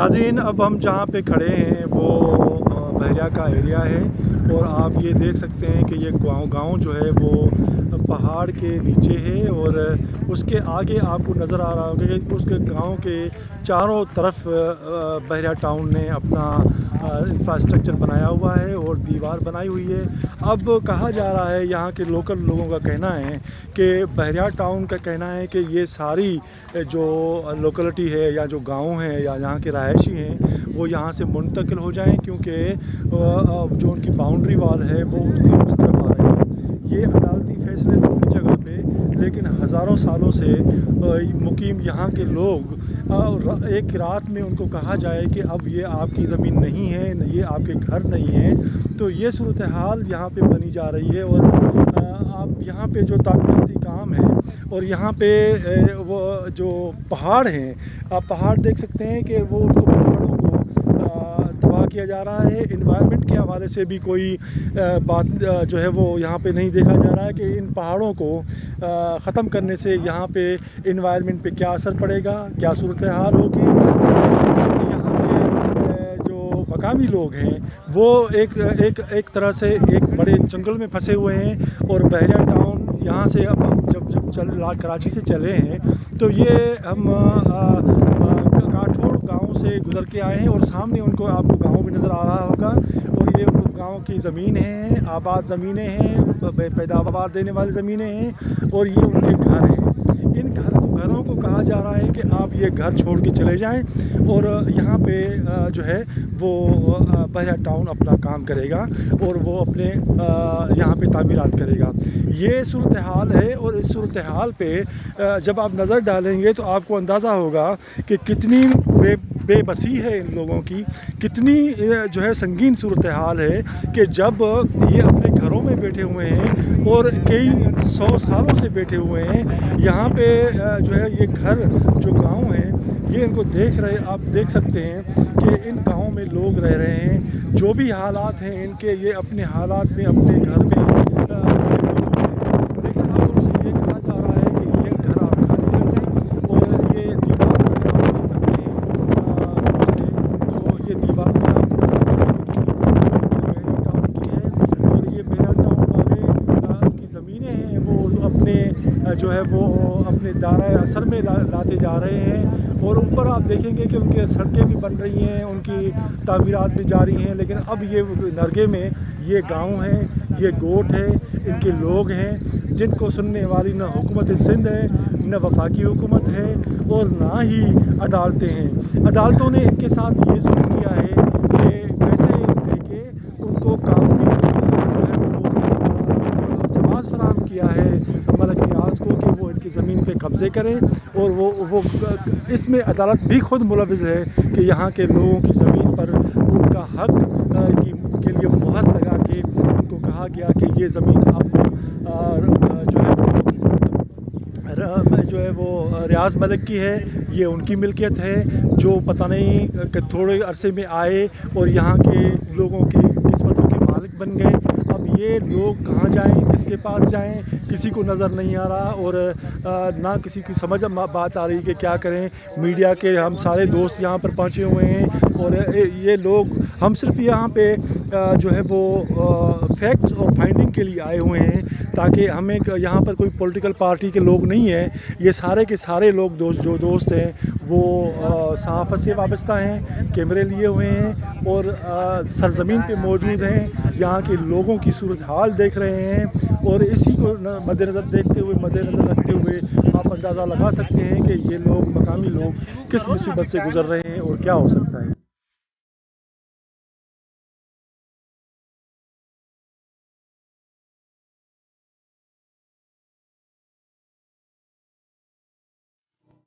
नाज़रीन, अब हम जहाँ पे खड़े हैं वो बहरिया का एरिया है और आप ये देख सकते हैं कि ये गांव जो है वो पहाड़ के नीचे है और उसके आगे आपको नज़र आ रहा होगा कि उसके गांव के चारों तरफ बहरिया टाउन ने अपना इंफ्रास्ट्रक्चर बनाया हुआ है और दीवार बनाई हुई है। अब कहा जा रहा है, यहाँ के लोकल लोगों का कहना है कि बहरिया टाउन का कहना है कि ये सारी जो लोकेलिटी है या जो गांव हैं या यहाँ के रहायशी हैं वो यहाँ से मुंतकिल हो जाएं, क्योंकि जो उनकी बाउंड्री वाल है वो उनके उस तरफ आ रहे हैं। ये अदालती फैसले तो अपनी जगह पे, लेकिन हज़ारों सालों से मुकीम यहाँ के लोग एक रात में उनको कहा जाए कि अब ये आपकी ज़मीन नहीं है, ये आपके घर नहीं है, तो ये सूरत हाल यहाँ पे बनी जा रही है। और आप यहाँ पे जो तामीराती काम है और यहाँ पे वो जो पहाड़ हैं, आप पहाड़ देख सकते हैं कि वो उनको पहाड़ों को तबाह किया जा रहा है। इन्वायरमेंट के हवाले से भी कोई बात जो है वो यहाँ पे नहीं देखा जा रहा है कि इन पहाड़ों को ख़त्म करने से यहाँ पे इन्वायरमेंट पे क्या असर पड़ेगा, क्या सूरत हाल होगी। यहाँ पे जो मकामी लोग हैं वो एक तरह से एक बड़े जंगल में फंसे हुए हैं। और बहरिया टाउन यहाँ से अब हम जब कराची से चले हैं तो ये हम काठोड़ गांव से गुज़र के आए हैं और सामने उनको आपको गांव भी नज़र आ रहा होगा। और ये गांव की ज़मीन है, आबाद ज़मीनें हैं, पैदावार देने वाली ज़मीनें हैं और ये उनके घर हैं। इन घरों को कहा जा रहा है कि आप ये घर छोड़ के चले जाएं और यहाँ पे जो है वो बहरिया टाउन अपना काम करेगा और वो अपने यहाँ पे तामीरात करेगा। ये सूरत हाल है और इस सूरत हाल पे जब आप नज़र डालेंगे तो आपको अंदाज़ा होगा कि कितनी बेबसी है इन लोगों की, कितनी जो है संगीन सूरत हाल है कि जब ये अपने घरों में बैठे हुए हैं और कई 100 सालों से बैठे हुए हैं। यहाँ पे जो है ये घर जो गांव हैं ये इनको आप देख सकते हैं कि इन गाँव में लोग रह रहे हैं। जो भी हालात हैं इनके, ये अपने हालात में अपने घर में लेकिन अब उनसे ये कहा जा रहा है कि ये घर आप खाली कर लें। और ये दीवार आप देख सकते हैं तो ये दीवार में ये बहरिया टाउन वाले की ज़मीनें हैं वो अपने जो है वो अपने दायरे असर में लाते जा रहे हैं। और ऊपर आप देखेंगे कि उनके सड़कें भी बन रही हैं, उनकी तामीरात भी जारी हैं। लेकिन अब ये नरगे में ये गांव है, ये गोट है, इनके लोग हैं जिनको सुनने वाली न हुकूमत सिंध है, न वफाकी हुकूमत है और ना ही अदालतें हैं। अदालतों ने इनके साथ ये जुल्म किया है कि पैसे देके उनको कानूनी जवाज़ फराहम किया है मलक रियाज को कि वो इनकी ज़मीन पे कब्ज़े करें। और वो इसमें अदालत भी खुद मुलविज़ है कि यहाँ के लोगों की ज़मीन पर उनका हक के लिए मुहर लगा के उनको कहा गया कि ये ज़मीन अब जो है वो रियाज मलिक की है, ये उनकी मिल्कियत है, जो पता नहीं कि थोड़े अरसे में आए और यहाँ के लोगों की किस्मतों के मालिक बन गए। अब ये लोग कहाँ जाएं, किसके पास जाएं, किसी को नज़र नहीं आ रहा और ना किसी की समझ बात आ रही कि क्या करें। मीडिया के हम सारे दोस्त यहाँ पर पहुँचे हुए हैं और ये लोग, हम सिर्फ यहाँ पे जो है वो फैक्ट्स और फाइंडिंग के लिए आए हुए हैं, ताकि हमें यहाँ पर कोई पॉलिटिकल पार्टी के लोग नहीं हैं। ये सारे के सारे लोग दोस्त हैं वो सहाफ़त से वाबस्ता हैं, कैमरे लिए हुए हैं और सरज़मीन पे मौजूद हैं, यहाँ के लोगों की सूरत हाल देख रहे हैं। और इसी को मद्देनज़र रखते हुए आप अंदाज़ा लगा सकते हैं कि ये लोग, मकामी लोग, किस मुसीबत से गुज़र रहे हैं और क्या हो सकता है।